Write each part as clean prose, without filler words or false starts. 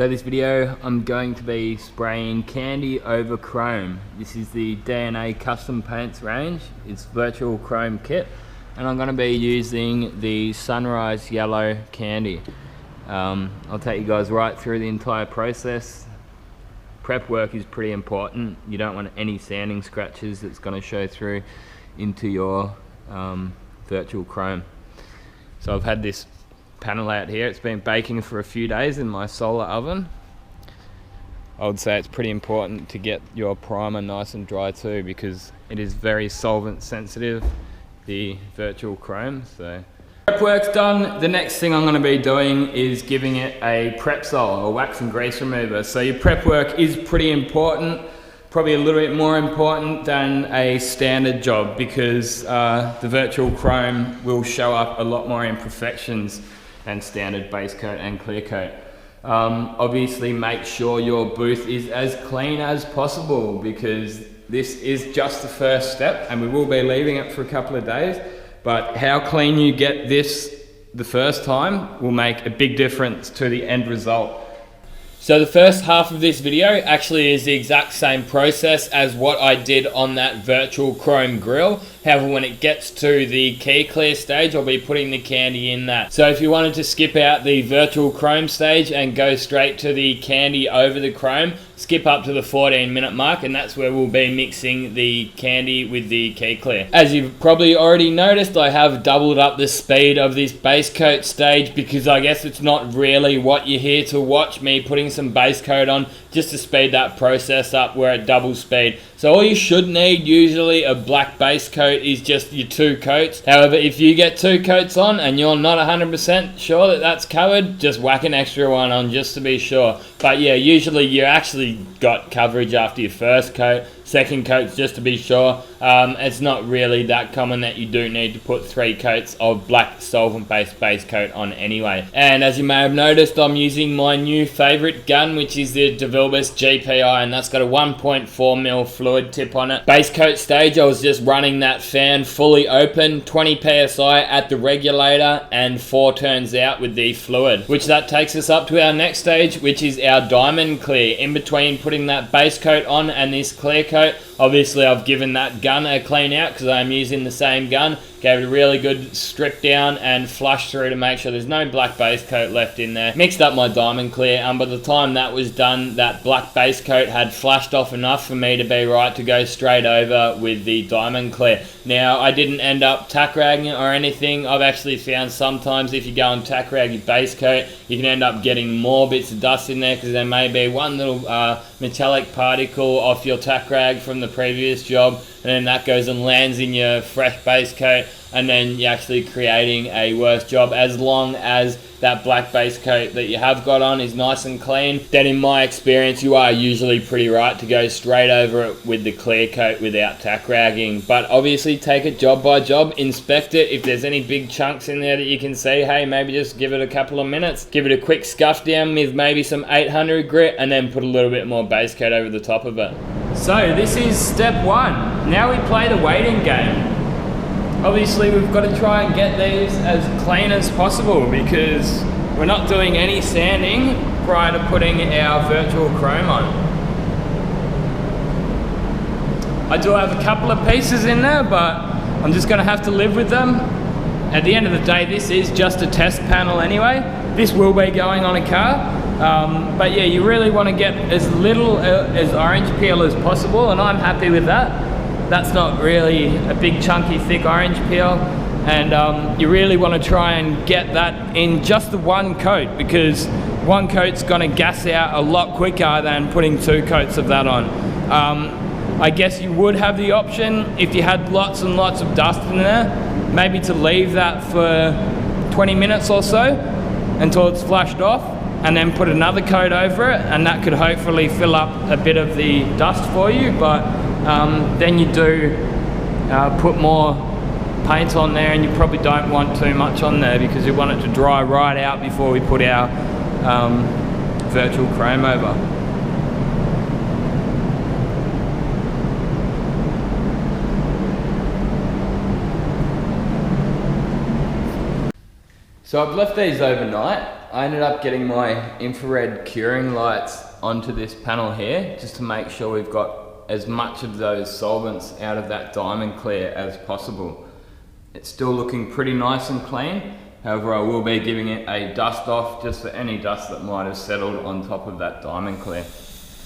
So this video, I'm going to be spraying candy over chrome. This is the DNA Custom Paints range. It's virtual chrome kit, and I'm going to be using the Sunrise Yellow candy. I'll take you guys right through the entire process. Prep work is pretty important. You don't want any sanding scratches that's going to show through into your virtual chrome. So I've had this panel out here. It's been baking for a few days in my solar oven. I would say it's pretty important to get your primer nice and dry too, because it is very solvent sensitive, the virtual chrome. So prep work's done. The next thing I'm going to be doing is giving it a prep sol, or wax and grease remover. So your prep work is pretty important, probably a little bit more important than a standard job, because the virtual chrome will show up a lot more imperfections and standard base coat and clear coat. Obviously make sure your booth is as clean as possible, because this is just the first step and we will be leaving it for a couple of days, but how clean you get this the first time will make a big difference to the end result. So the first half of this video actually is the exact same process as what I did on that virtual chrome grill. However, when it gets to the key clear stage, I'll be putting the candy in that. So if you wanted to skip out the virtual chrome stage and go straight to the candy over the chrome, skip up to the 14-minute mark, and that's where we'll be mixing the candy with the key clear. As you've probably already noticed, I have doubled up the speed of this base coat stage, because I guess it's not really what you're here to watch, me putting some base coat on, just to speed that process up. We're at double speed. So all you should need, usually a black base coat, is just your 2 coats. However, if you get 2 coats on and you're not 100% sure that that's covered, just whack an extra one on just to be sure. But yeah, usually you actually got coverage after your first coat. Second coats just to be sure. It's not really that common that you do need to put 3 coats of black solvent-based base coat on anyway. And as you may have noticed, I'm using my new favourite gun, which is the DeVilbiss GPI, and that's got a 1.4mm fluid tip on it. Base coat stage, I was just running that fan fully open, 20 psi at the regulator, and 4 turns out with the fluid, which that takes us up to our next stage, which is our diamond clear. In between putting that base coat on and this clear coat, obviously I've given that gun a clean out because I'm using the same gun. Gave it a really good strip down and flush through to make sure there's no black base coat left in there. Mixed up my diamond clear, and by the time that was done, that black base coat had flushed off enough for me to be right to go straight over with the diamond clear. Now, I didn't end up tack ragging or anything. I've actually found sometimes if you go and tack rag your base coat, you can end up getting more bits of dust in there, because there may be one little metallic particle off your tack rag from the previous job, and then that goes and lands in your fresh base coat, and then you're actually creating a worse job. As long as that black base coat that you have got on is nice and clean, then in my experience you are usually pretty right to go straight over it with the clear coat without tack ragging. But obviously take it job by job, inspect it. If there's any big chunks in there that you can see, hey, maybe just give it a couple of minutes, give it a quick scuff down with maybe some 800 grit, and then put a little bit more base coat over the top of it. So this is step 1. Now we play the waiting game. Obviously we've got to try and get these as clean as possible, because we're not doing any sanding prior to putting our virtual chrome on. I do have a couple of pieces in there, but I'm just going to have to live with them. At the end of the day, this is just a test panel anyway. This will be going on a car, but yeah, you really want to get as little as orange peel as possible, and I'm happy with that. That's not really a big chunky thick orange peel, and you really want to try and get that in just the 1 coat, because 1 coat's going to gas out a lot quicker than putting 2 coats of that on. I guess you would have the option, if you had lots and lots of dust in there, maybe to leave that for 20 minutes or so until it's flushed off, and then put another coat over it, and that could hopefully fill up a bit of the dust for you. But then you do put more paint on there, and you probably don't want too much on there, because you want it to dry right out before we put our virtual chrome over. So I've left these overnight. I ended up getting my infrared curing lights onto this panel here just to make sure we've got as much of those solvents out of that diamond clear as possible. It's still looking pretty nice and clean. However, I will be giving it a dust off just for any dust that might have settled on top of that diamond clear.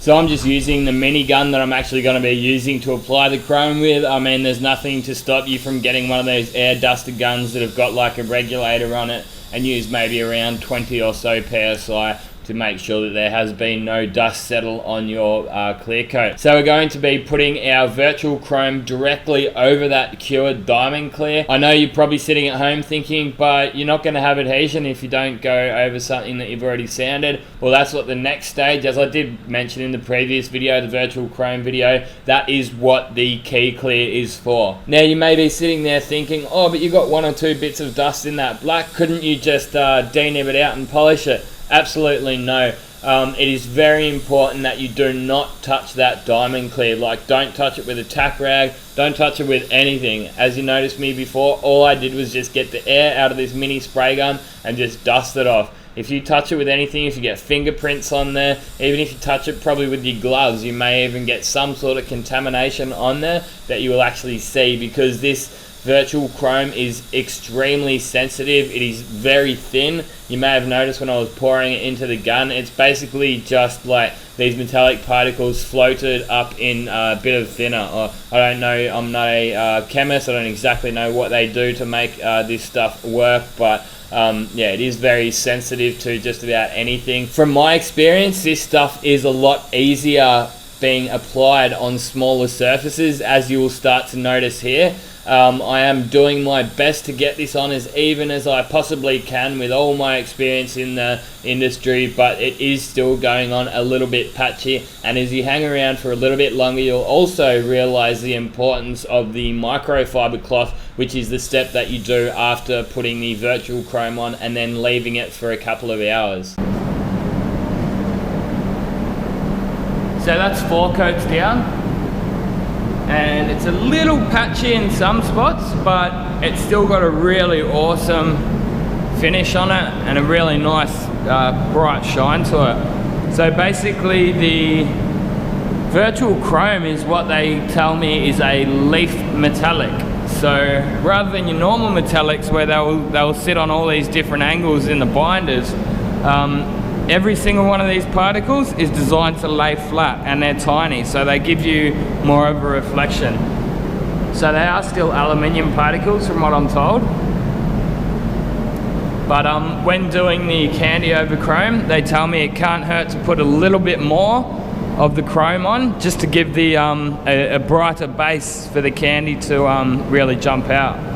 So I'm just using the mini gun that I'm actually going to be using to apply the chrome with. I mean, there's nothing to stop you from getting one of those air duster guns that have got like a regulator on it and use maybe around 20 or so PSI to make sure that there has been no dust settle on your clear coat. So we're going to be putting our virtual chrome directly over that cured diamond clear. I know you're probably sitting at home thinking, but you're not going to have adhesion if you don't go over something that you've already sanded. Well, that's what the next stage, as I did mention in the previous video, the virtual chrome video, that is what the key clear is for. Now you may be sitting there thinking, oh, but you got 1 or 2 bits of dust in that black, couldn't you just denib it out and polish it? Absolutely no. It is very important that you do not touch that diamond clear. Like, don't touch it with a tack rag, don't touch it with anything. As you noticed me before, all I did was just get the air out of this mini spray gun and just dust it off. If you touch it with anything, if you get fingerprints on there, even if you touch it probably with your gloves, you may even get some sort of contamination on there that you will actually see, because this virtual chrome is extremely sensitive. It is very thin. You may have noticed when I was pouring it into the gun, it's basically just like these metallic particles floated up in a bit of thinner. I don't know, I'm not a chemist, I don't exactly know what they do to make this stuff work, but yeah, it is very sensitive to just about anything. From my experience, this stuff is a lot easier being applied on smaller surfaces, as you will start to notice here. I am doing my best to get this on as even as I possibly can with all my experience in the industry, but it is still going on a little bit patchy, and as you hang around for a little bit longer, you'll also realize the importance of the microfiber cloth, which is the step that you do after putting the virtual chrome on and then leaving it for a couple of hours. So that's 4 coats down. And it's a little patchy in some spots, but it's still got a really awesome finish on it and a really nice bright shine to it. So basically the virtual chrome is what they tell me is a leaf metallic. So rather than your normal metallics where they'll sit on all these different angles in the binders, every single one of these particles is designed to lay flat, and they're tiny, so they give you more of a reflection. So they are still aluminium particles from what I'm told. But when doing the candy over chrome, they tell me it can't hurt to put a little bit more of the chrome on, just to give the a brighter base for the candy to really jump out.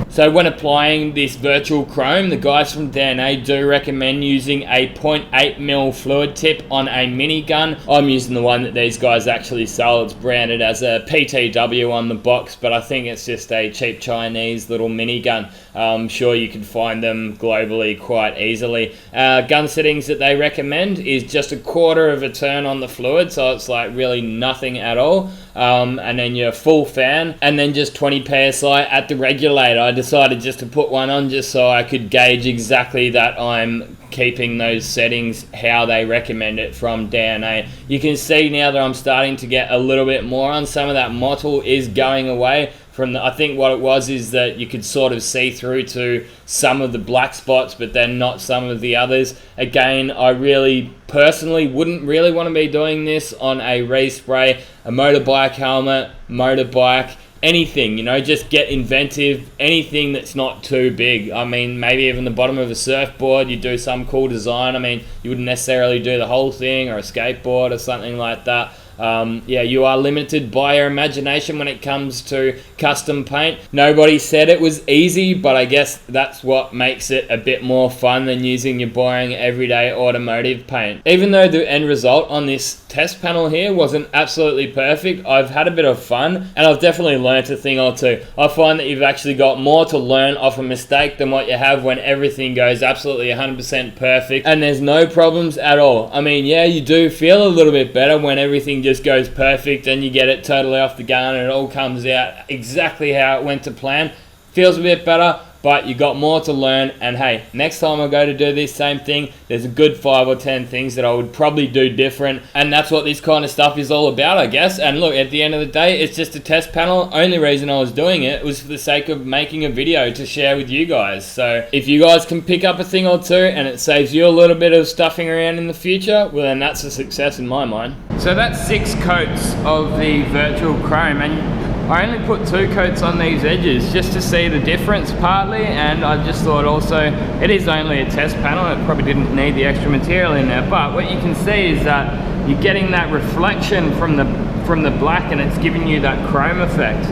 So when applying this virtual chrome, the guys from DNA do recommend using a 0.8mm fluid tip on a mini gun. I'm using the one that these guys actually sell. It's branded as a PTW on the box, but I think it's just a cheap Chinese little mini gun. I'm sure you can find them globally quite easily. Gun settings that they recommend is just 1/4 of a turn on the fluid, so it's like really nothing at all. And then your full fan, and then just 20 PSI at the regulator. I decided just to put one on just so I could gauge exactly that I'm keeping those settings how they recommend it from DNA. You can see now that I'm starting to get a little bit more on. Some of that mottle is going away. I think what it was is that you could sort of see through to some of the black spots, but then not some of the others. Again, I really personally wouldn't really want to be doing this on a respray, a motorbike helmet, motorbike, anything, you know, just get inventive. Anything that's not too big. I mean, maybe even the bottom of a surfboard, you do some cool design. I mean, you wouldn't necessarily do the whole thing, or a skateboard or something like that. Yeah, you are limited by your imagination when it comes to custom paint. Nobody said it was easy, but I guess that's what makes it a bit more fun than using your boring everyday automotive paint. Even though the end result on this test panel here wasn't absolutely perfect, I've had a bit of fun, and I've definitely learnt a thing or two. I find that you've actually got more to learn off a mistake than what you have when everything goes absolutely 100% perfect and there's no problems at all. I mean, yeah, you do feel a little bit better when everything just goes perfect and you get it totally off the gun and it all comes out exactly how it went to plan. Feels a bit better, but you got more to learn. And hey, next time I go to do this same thing, there's a good 5 or 10 things that I would probably do different, and that's what this kind of stuff is all about, I guess. And look, at the end of the day, it's just a test panel. Only reason I was doing it was for the sake of making a video to share with you guys. So if you guys can pick up a thing or two and it saves you a little bit of stuffing around in the future, well then that's a success in my mind. So that's 6 coats of the virtual chrome, and I only put 2 coats on these edges just to see the difference partly, and I just thought also it is only a test panel, it probably didn't need the extra material in there, but what you can see is that you're getting that reflection from the black, and it's giving you that chrome effect.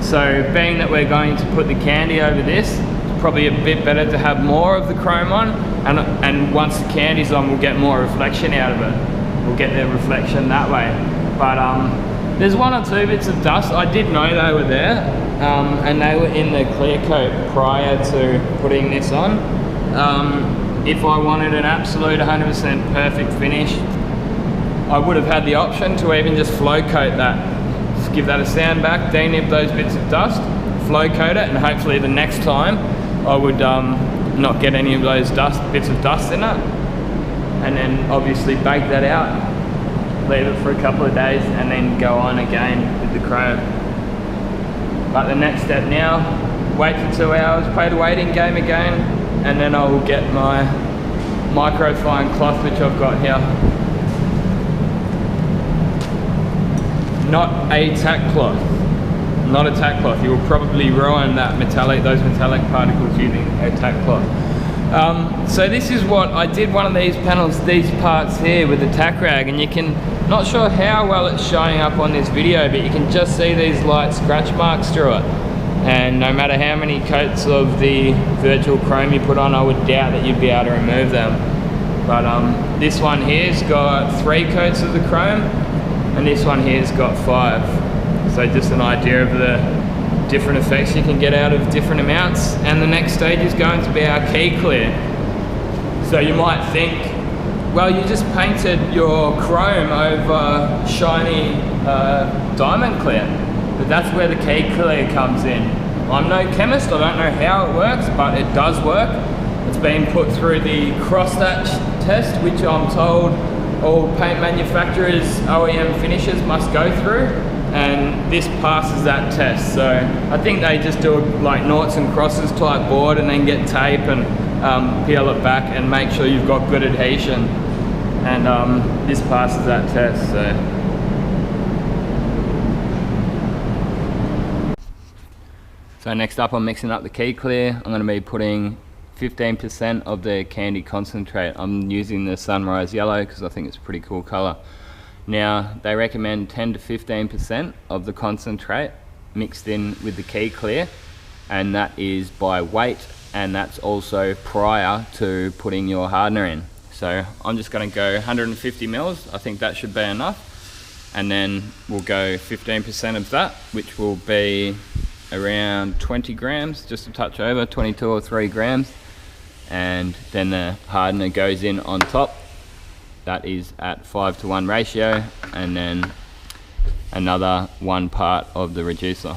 So being that we're going to put the candy over this, it's probably a bit better to have more of the chrome on, and once the candy's on, we'll get more reflection out of it. We'll get the reflection that way. But there's 1 or 2 bits of dust. I did know they were there, and they were in the clear coat prior to putting this on. If I wanted an absolute 100% perfect finish, I would have had the option to even just flow coat that. Just give that a sand back, denib those bits of dust, flow coat it, and hopefully the next time I would not get any of those bits of dust in it. And then obviously bake that out, leave it for a couple of days, and then go on again with the chrome. But the next step now, wait for 2 hours, play the waiting game again, and then I will get my microfine cloth, which I've got here. Not a tack cloth. Not a tack cloth. You will probably ruin those metallic particles using a tack cloth. So this is what I did, one of these panels, these parts here with the tack rag, and you can, not sure how well it's showing up on this video, but you can just see these light scratch marks through it. And no matter how many coats of the virtual chrome you put on, I would doubt that you'd be able to remove them. But this one here's got 3 coats of the chrome, and this one here's got 5. So just an idea of the different effects you can get out of different amounts. And the next stage is going to be our key clear. So you might think, well, you just painted your chrome over shiny diamond clear, but that's where the key clear comes in. I'm no chemist, I don't know how it works, but it does work. It's been put through the cross-hatch test, which I'm told all paint manufacturers, OEM finishers must go through, and this passes that test. So I think they just do like noughts and crosses type board, and then get tape and peel it back and make sure you've got good adhesion, and this passes that test. So next up, I'm mixing up the key clear. I'm going to be putting 15% of the candy concentrate. I'm using the sunrise yellow because I think it's a pretty cool color. Now they recommend 10 to 15% of the concentrate mixed in with the key clear, and that is by weight, and that's also prior to putting your hardener in. So I'm just going to go 150 mils. I think that should be enough, and then we'll go 15% of that, which will be around 20 grams, just a touch over, 22 or 3 grams. And then the hardener goes in on top. That is at 5:1 ratio, and then another 1 part of the reducer.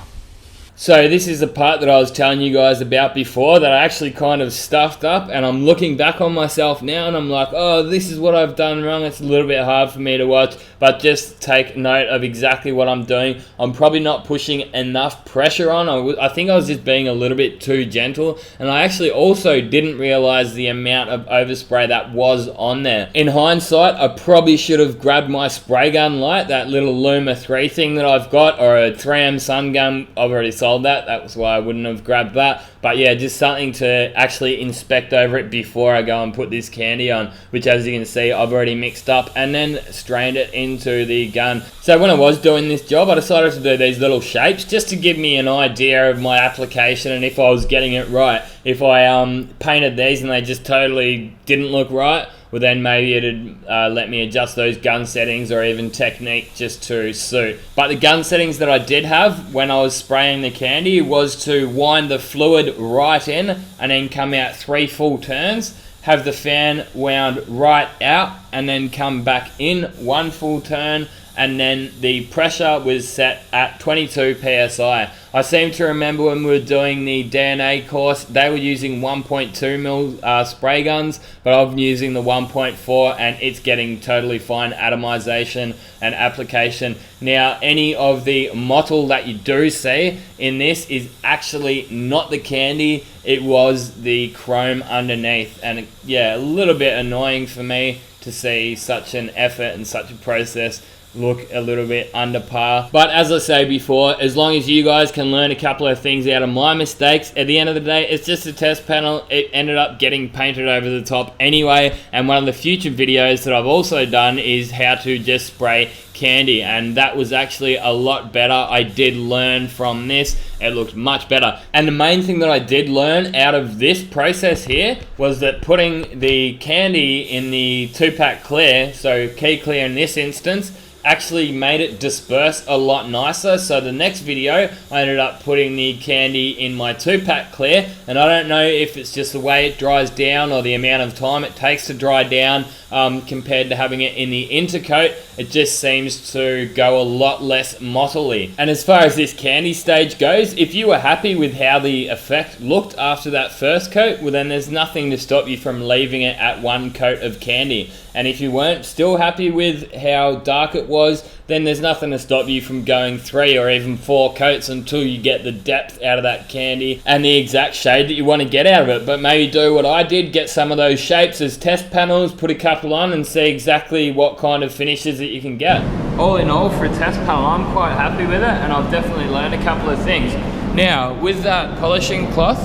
So this is the part that I was telling you guys about before that I actually kind of stuffed up, and I'm looking back on myself now and I'm like, oh, this is what I've done wrong. It's a little bit hard for me to watch, but just take note of exactly what I'm doing. I'm probably not pushing enough pressure on. I think I was just being a little bit too gentle, and I actually also didn't realize the amount of overspray that was on there. In hindsight, I probably should have grabbed my spray gun light, that little Luma 3 thing that I've got, or a 3M sun gun. I've already sold that was why I wouldn't have grabbed that. But yeah, just something to actually inspect over it before I go and put this candy on, which as you can see I've already mixed up and then strained it into the gun. So when I was doing this job, I decided to do these little shapes just to give me an idea of my application and if I was getting it right. If I painted these and they just totally didn't look right, well then maybe it'd let me adjust those gun settings or even technique just to suit. But the gun settings that I did have when I was spraying the candy was to wind the fluid right in and then come out 3 full turns, have the fan wound right out, and then come back in one full turn, and then the pressure was set at 22 psi. I seem to remember when we were doing the DNA course, they were using 1.2 mil spray guns, but I'm using the 1.4, and it's getting totally fine atomization and application. Now, any of the mottle that you do see in this is actually not the candy, it was the chrome underneath. And yeah, a little bit annoying for me to see such an effort and such a process look a little bit under par. But as I say before, as long as you guys can learn a couple of things out of my mistakes, at the end of the day, it's just a test panel. It ended up getting painted over the top anyway, and one of the future videos that I've also done is how to just spray candy, and that was actually a lot better. I did learn from this. It looked much better. And the main thing that I did learn out of this process here was that putting the candy in the 2-pack clear, so key clear in this instance, actually made it disperse a lot nicer. So the next video I ended up putting the candy in my 2-pack clear, and I don't know if it's just the way it dries down or the amount of time it takes to dry down compared to having it in the intercoat. It just seems to go a lot less mottly. And as far as this candy stage goes, if you were happy with how the effect looked after that first coat, well then there's nothing to stop you from leaving it at 1 coat of candy. And if you weren't still happy with how dark it was, then there's nothing to stop you from going 3 or even 4 coats until you get the depth out of that candy and the exact shade that you want to get out of it. But maybe do what I did, get some of those shapes as test panels, put a couple on and see exactly what kind of finishes that you can get. All in all, for a test panel, I'm quite happy with it, and I've definitely learned a couple of things. Now, with that polishing cloth,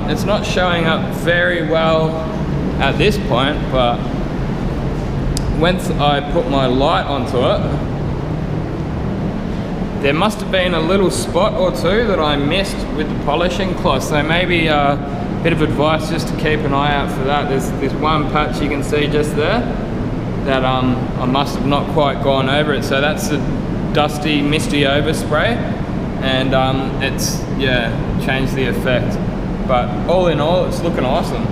it's not showing up very well at this point, but once I put my light onto it, there must have been a little spot or two that I missed with the polishing cloth. So maybe a bit of advice just to keep an eye out for that. There's this one patch you can see just there that I must have not quite gone over it. So that's a dusty, misty overspray, and it's, yeah, changed the effect. But all in all, it's looking awesome.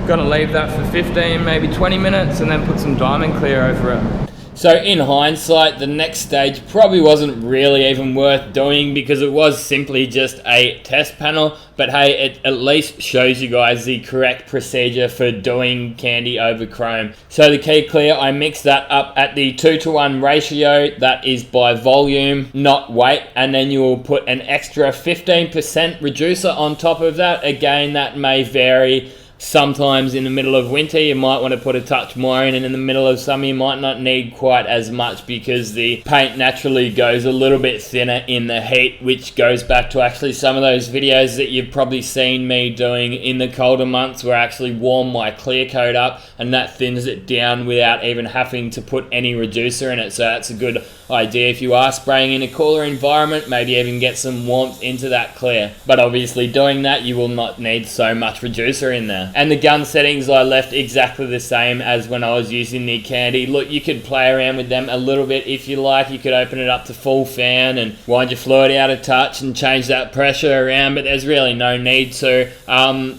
Gonna leave that for 15, maybe 20 minutes, and then put some diamond clear over it. So in hindsight, the next stage probably wasn't really even worth doing because it was simply just a test panel. But hey, it at least shows you guys the correct procedure for doing candy over chrome. So the key clear, I mixed that up at the 2:1 ratio. That is by volume, not weight. And then you will put an extra 15% reducer on top of that. Again, that may vary. Sometimes in the middle of winter you might want to put a touch more in, and in the middle of summer you might not need quite as much because the paint naturally goes a little bit thinner in the heat, which goes back to actually some of those videos that you've probably seen me doing in the colder months where I actually warm my clear coat up, and that thins it down without even having to put any reducer in it. So that's a good idea if you are spraying in a cooler environment, maybe even get some warmth into that clear. But obviously doing that you will not need so much reducer in there. And the gun settings I left exactly the same as when I was using the candy. Look, you could play around with them a little bit if you like. You could open it up to full fan and wind your fluid out a touch and change that pressure around, but there's really no need to.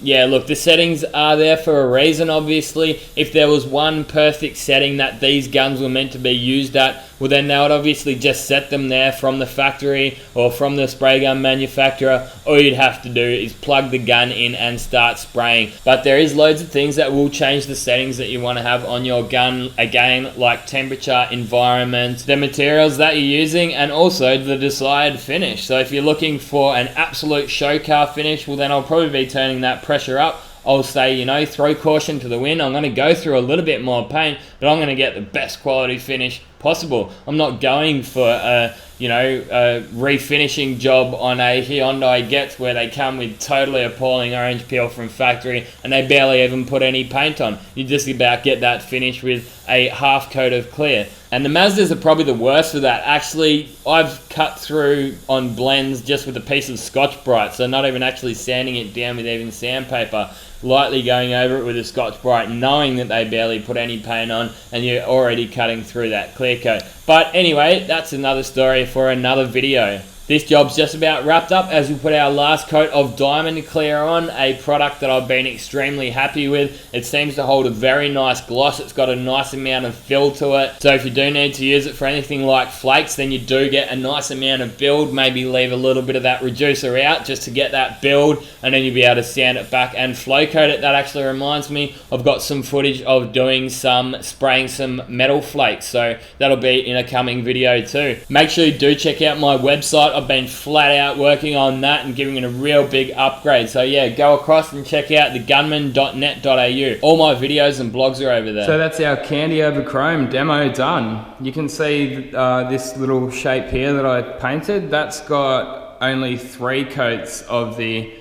Yeah, look, the settings are there for a reason, obviously. If there was one perfect setting that these guns were meant to be used at, well then they would obviously just set them there from the factory or from the spray gun manufacturer. All you'd have to do is plug the gun in and start spraying. But there is loads of things that will change the settings that you want to have on your gun, again, like temperature, environment, the materials that you're using, and also the desired finish. So if you're looking for an absolute show car finish, well then I'll probably be turning that pressure up. I'll say, you know, throw caution to the wind. I'm going to go through a little bit more paint, but I'm going to get the best quality finish possible. I'm not going for a refinishing job on a Hyundai Getz where they come with totally appalling orange peel from factory and they barely even put any paint on. You just about get that finish with a half coat of clear. And the Mazdas are probably the worst for that. Actually, I've cut through on blends just with a piece of Scotch-Brite, so not even actually sanding it down with even sandpaper, lightly going over it with a Scotch-Brite, knowing that they barely put any paint on, and you're already cutting through that clear coat. But anyway, that's another story for another video. This job's just about wrapped up as we put our last coat of diamond clear on, a product that I've been extremely happy with. It seems to hold a very nice gloss. It's got a nice amount of fill to it. So if you do need to use it for anything like flakes, then you do get a nice amount of build. Maybe leave a little bit of that reducer out just to get that build, and then you'll be able to sand it back and flow coat it. That actually reminds me, I've got some footage of doing spraying some metal flakes, so that'll be in a coming video too. Make sure you do check out my website. I've been flat out working on that and giving it a real big upgrade. So yeah, go across and check out the gunman.net.au. All my videos and blogs are over there. So that's our candy over chrome demo done. You can see this little shape here that I painted. That's got only 3 coats of the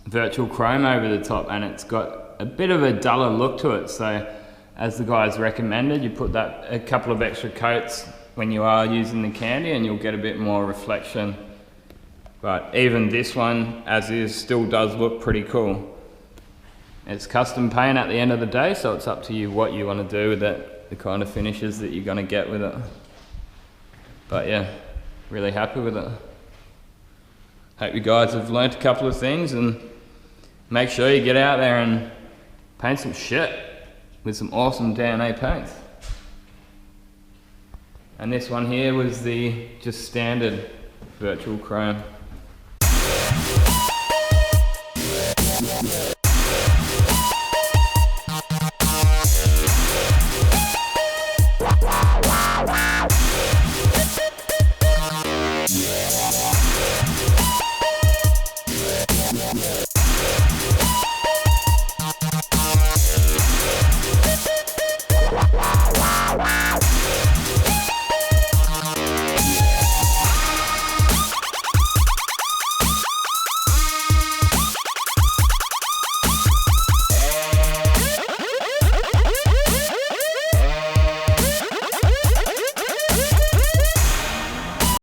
virtual chrome over the top, and it's got a bit of a duller look to it. So as the guys recommended, you put that a couple of extra coats when you are using the candy and you'll get a bit more reflection. But even this one, as is, still does look pretty cool. It's custom paint at the end of the day, so it's up to you what you want to do with it, the kind of finishes that you're going to get with it. But yeah, really happy with it. Hope you guys have learnt a couple of things, and make sure you get out there and paint some shit with some awesome DNA paints. And this one here was the just standard virtual chrome.